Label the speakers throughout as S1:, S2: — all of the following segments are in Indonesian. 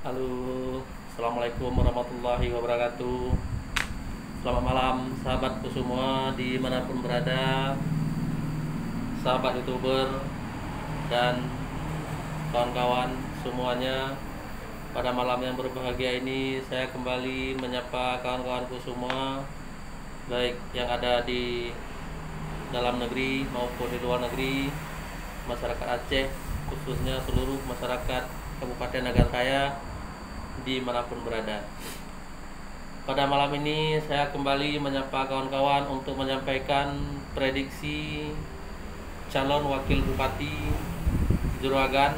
S1: Halo, assalamualaikum warahmatullahi wabarakatuh. Selamat malam, sahabatku semua dimanapun berada, sahabat youtuber dan kawan-kawan semuanya. Pada malam yang berbahagia ini, saya kembali menyapa kawan-kawanku semua, baik yang ada di dalam negeri maupun di luar negeri, masyarakat Aceh, khususnya seluruh masyarakat Kabupaten Nagan Raya dimanapun berada. Pada malam ini saya kembali menyapa kawan-kawan untuk menyampaikan prediksi calon wakil bupati Juragan,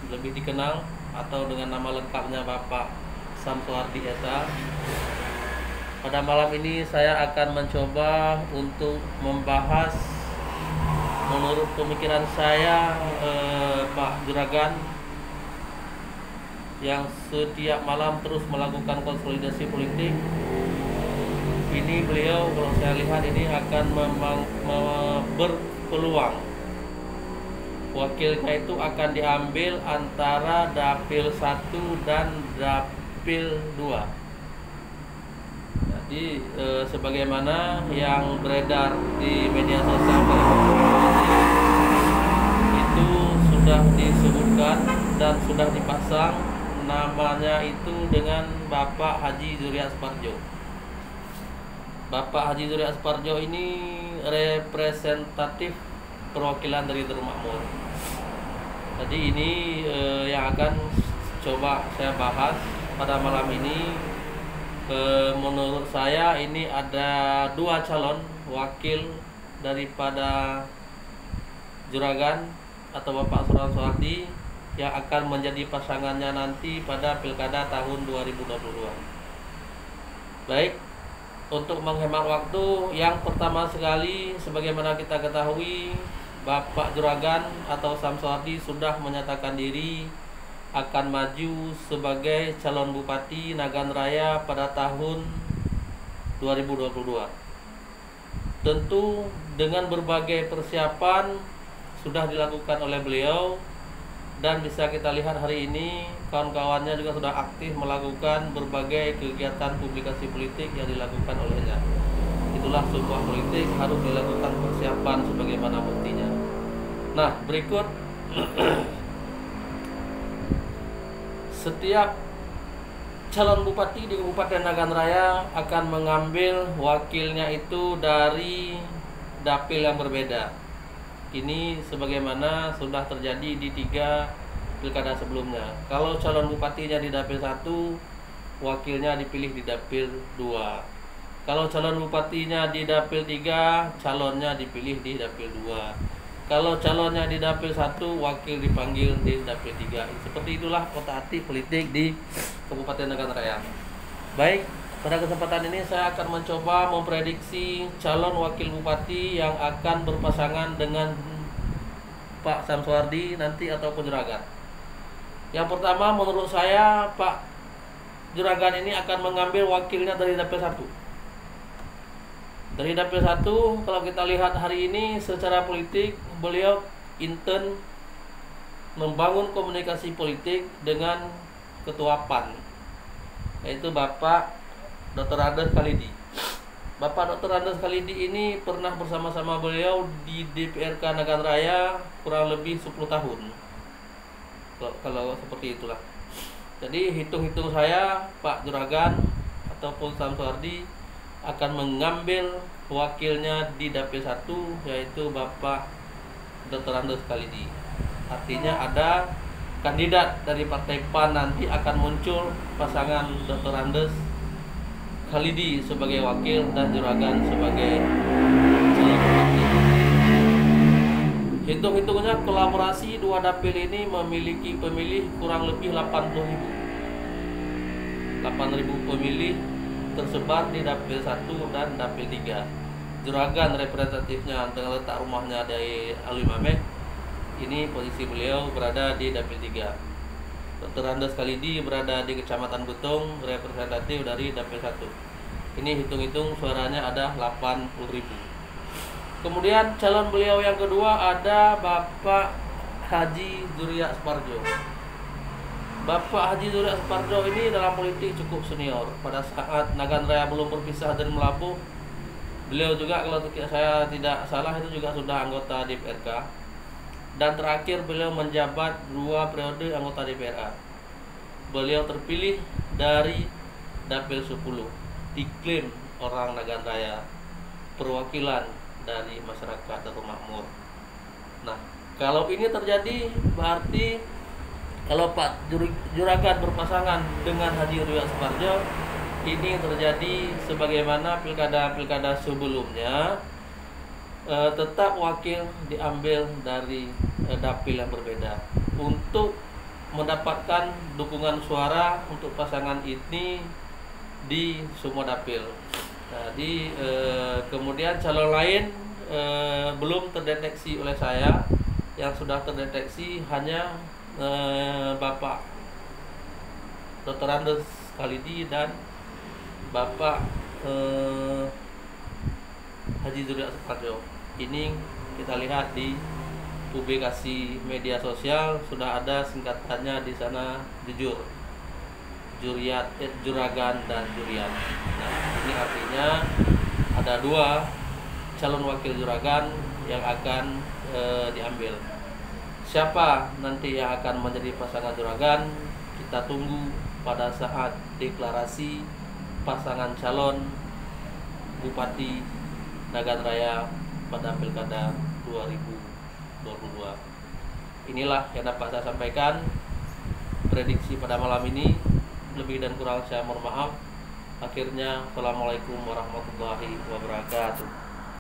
S1: lebih dikenal atau dengan nama lengkapnya Bapak Samsuardi Esa. Pada malam ini saya akan mencoba untuk membahas menurut pemikiran saya Pak Juragan yang setiap malam terus melakukan konsolidasi politik. Ini beliau kalau saya lihat ini akan berpeluang wakilnya itu akan diambil antara Dapil 1 dan Dapil 2. Jadi sebagaimana yang beredar di media sosial itu sudah disebutkan dan sudah dipasang namanya itu dengan Bapak Haji Zuriat Suparjo. Bapak Haji Zuriat Suparjo ini representatif perwakilan dari Darul Makmur. Jadi ini yang akan coba saya bahas pada malam ini. Menurut saya ini ada dua calon wakil daripada Juragan atau Bapak Samsuardi yang akan menjadi pasangannya nanti pada Pilkada tahun 2022. Baik, untuk menghemat waktu, yang pertama sekali sebagaimana kita ketahui, Bapak Juragan atau Samsuardi sudah menyatakan diri akan maju sebagai calon bupati Nagan Raya pada tahun 2022. Tentu dengan berbagai persiapan sudah dilakukan oleh beliau, dan bisa kita lihat hari ini kawan-kawannya juga sudah aktif melakukan berbagai kegiatan publikasi politik yang dilakukan olehnya. Itulah sebuah politik harus dilakukan persiapan sebagaimana buktinya. Nah, berikut setiap calon bupati di Kabupaten Nagan Raya akan mengambil wakilnya itu dari dapil yang berbeda. Ini sebagaimana sudah terjadi di 3 pilkada sebelumnya. Kalau calon bupatinya di dapil 1, wakilnya dipilih di dapil 2. Kalau calon bupatinya di dapil 3, calonnya dipilih di dapil 2. Kalau calonnya di dapil 1, wakil dipanggil di dapil 3. Seperti itulah otak-atik politik di Kabupaten Nagan Raya. Baik, pada kesempatan ini saya akan mencoba memprediksi calon wakil bupati yang akan berpasangan dengan Pak Samsuardi nanti ataupun Juragan. Yang pertama, menurut saya Pak Juragan ini akan mengambil wakilnya dari dapil 1. Dari dapil 1, kalau kita lihat hari ini secara politik, beliau intens membangun komunikasi politik dengan Ketua PAN, yaitu Bapak Dr. Andes Khalidi. Bapak Dr. Andes Khalidi ini pernah bersama-sama beliau di DPRK Nagan Raya kurang lebih 10 tahun. Kalau seperti itulah. Jadi hitung-hitung saya Pak Juragan ataupun Samsuardi akan mengambil wakilnya di dapil 1, yaitu Bapak Dr. Andes Khalidi. Artinya ada kandidat dari Partai PAN nanti akan muncul pasangan Dr. Andes Khalidi sebagai wakil dan Juragan sebagai calon bupati. Hitung-hitungnya kolaborasi dua dapil ini memiliki pemilih kurang lebih 80.000 pemilih tersebar di dapil 1 dan dapil 3. Juragan representatifnya dengan letak rumahnya dari Alwi Mameh. Ini posisi beliau berada di dapil 3. Dr. Andes Khalidi berada di Kecamatan Betung, representatif dari dapil 1. Ini hitung-hitung suaranya ada 80.000. Kemudian calon beliau yang kedua ada Bapak Haji Zuriat Suparjo. Bapak Haji Zuriat Suparjo ini dalam politik cukup senior. Pada saat Nagan Raya belum berpisah dan melabuh, beliau juga kalau saya tidak salah itu juga sudah anggota DPRK. Dan terakhir beliau menjabat 2 periode anggota DPRA. Beliau terpilih dari Dapil 10, diklaim orang Nagan Raya, perwakilan dari masyarakat Darul Makmur. Nah, kalau ini terjadi berarti kalau Pak Juragan berpasangan dengan Haji Zuriat Suparjo, ini terjadi sebagaimana pilkada-pilkada sebelumnya, tetap wakil diambil dari dapil yang berbeda untuk mendapatkan dukungan suara untuk pasangan ini di semua dapil. Nah, kemudian calon lain belum terdeteksi oleh saya. Yang sudah terdeteksi hanya Bapak Dr. Andes Khalidi dan Bapak Haji Zuriat Suparjo. Ini kita lihat di publikasi media sosial sudah ada singkatannya di sana, jujur, Juragan dan Juriat. Nah, ini artinya ada 2 calon wakil juragan yang akan diambil. Siapa nanti yang akan menjadi pasangan juragan, kita tunggu pada saat deklarasi pasangan calon Bupati Nagan Raya pada Pilkada 2022. Inilah yang dapat saya sampaikan prediksi pada malam ini. Lebih dan kurang saya mohon maaf. Akhirnya, assalamualaikum warahmatullahi wabarakatuh.